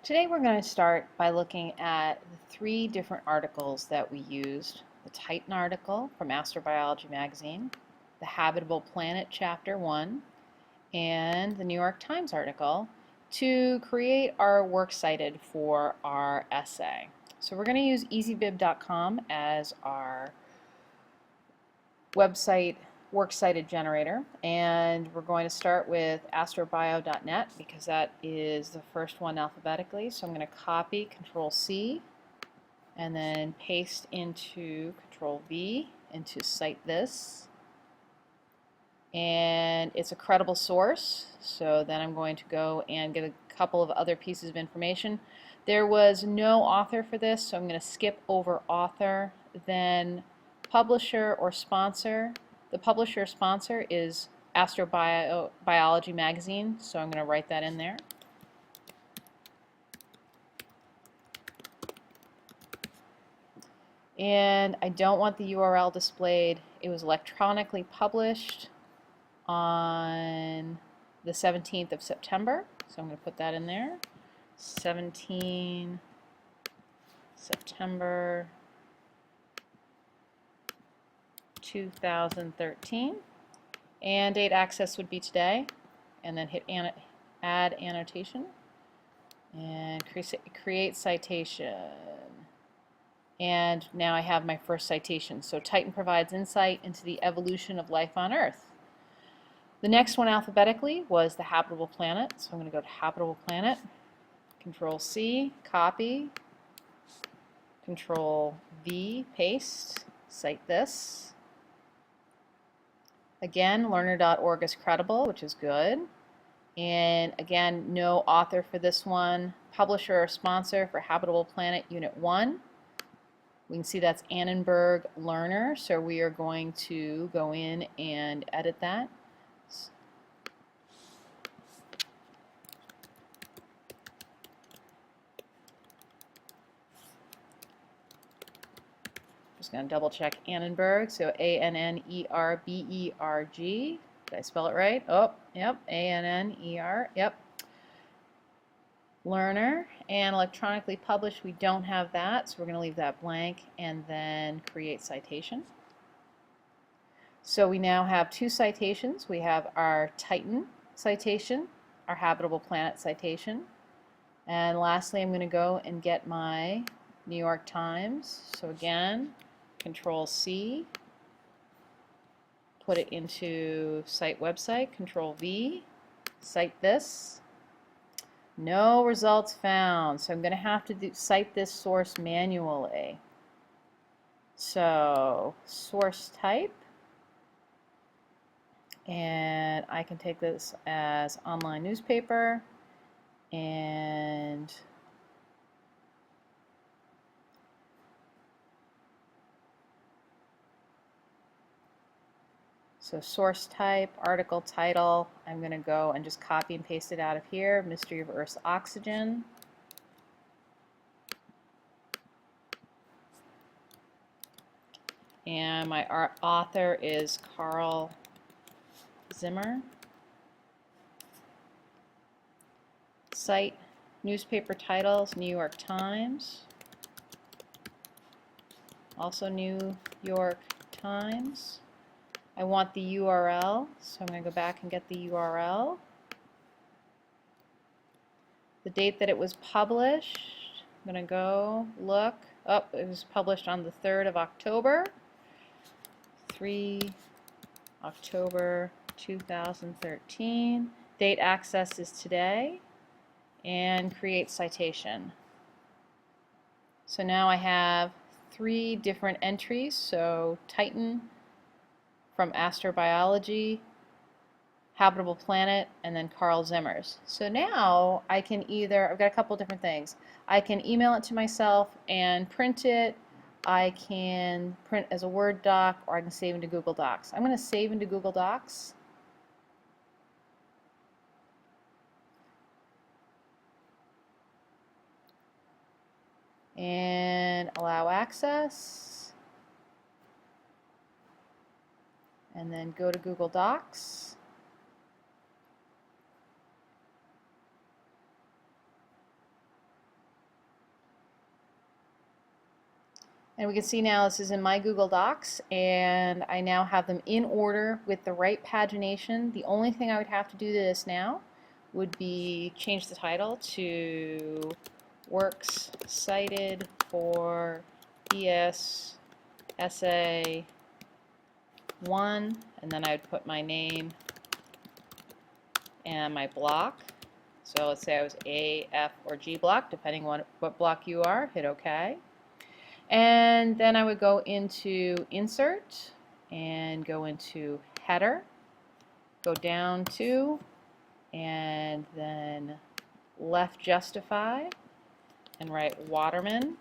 Today we're going to start by looking at the three different articles that we used. The Titan article from Astrobiology magazine, the Habitable Planet Chapter 1, and the New York Times article to create our works cited for our essay. So we're going to use easybib.com as our website works cited generator, and we're going to start with astrobio.net because that is the first one alphabetically. So I'm going to copy Control C and then paste into Control V into Cite This, and it's a credible source, so then I'm going to go and get a couple of other pieces of information. There was no author for this, so I'm going to skip over author, then publisher or sponsor. The publisher or sponsor is Astrobiology magazine, so I'm going to write that in there. And I don't want the URL displayed. It was electronically published on the 17th of September, so I'm going to put that in there. 17 September 2013, and date access would be today, and then hit add annotation and create citation. And now I have my first citation. So Titan provides insight into the evolution of life on Earth. The next one alphabetically was the Habitable Planet, so I'm going to go to Habitable Planet, Control C, copy, Control V, paste, cite this. Again, learner.org is credible, which is good. And again, no author for this one. Publisher or sponsor for Habitable Planet Unit 1. We can see that's Annenberg Learner, so we are going to go in and edit that. Just going to double check Annenberg, so A-N-N-E-R-B-E-R-G. Did I spell it right? Oh, yep, A-N-N-E-R, yep. Learner, and electronically published, we don't have that, so we're going to leave that blank and then create citation. So we now have two citations. We have our Titan citation, our Habitable Planet citation, and lastly I'm going to go and get my New York Times. So again, Control C, put it into Cite Website, Control V, cite this. No results found, so I'm going to have to cite this source manually. So source type, and I can take this as online newspaper, and so source type, article title, I'm going to go and just copy and paste it out of here, Mystery of Earth's Oxygen. And my author is Carl Zimmer. Cite, newspaper titles, New York Times. Also New York Times. I want the URL, so I'm going to go back and get the URL. The date that it was published, I'm going to go look. Oh, it was published on the 3rd of October. 3 October 2013. Date access is today. And create citation. So now I have three different entries. So Titan from Astrobiology, Habitable Planet, and then Carl Zimmer's. So now I can either, I've got a couple different things. I can email it to myself and print it. I can print as a Word doc, or I can save into Google Docs. I'm going to save into Google Docs. And allow access. And then go to Google Docs. And we can see now this is in my Google Docs, and I now have them in order with the right pagination. The only thing I would have to do to this now would be change the title to Works Cited for ES Essay 1, and then I would put my name and my block. So let's say I was A, F, or G block, depending on what block you are. Hit OK. And then I would go into Insert and go into Header, go down to, and then left justify, and write Waterman.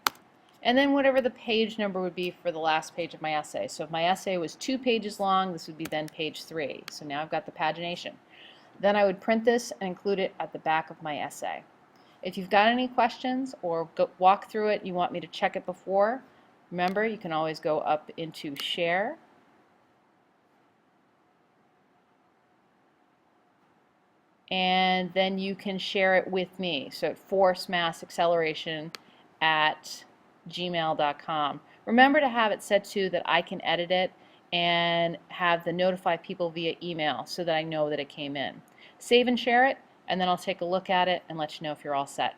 And then whatever the page number would be for the last page of my essay. So if my essay was 2 pages long, this would be then page 3. So now I've got the pagination. Then I would print this and include it at the back of my essay. If you've got any questions or walk through it, you want me to check it before, remember you can always go up into Share, and then you can share it with me. So at forcemassAcceleration@gmail.com. Remember to have it set to that I can edit it and have the notify people via email so that I know that it came in. Save and share it, and then I'll take a look at it and let you know if you're all set.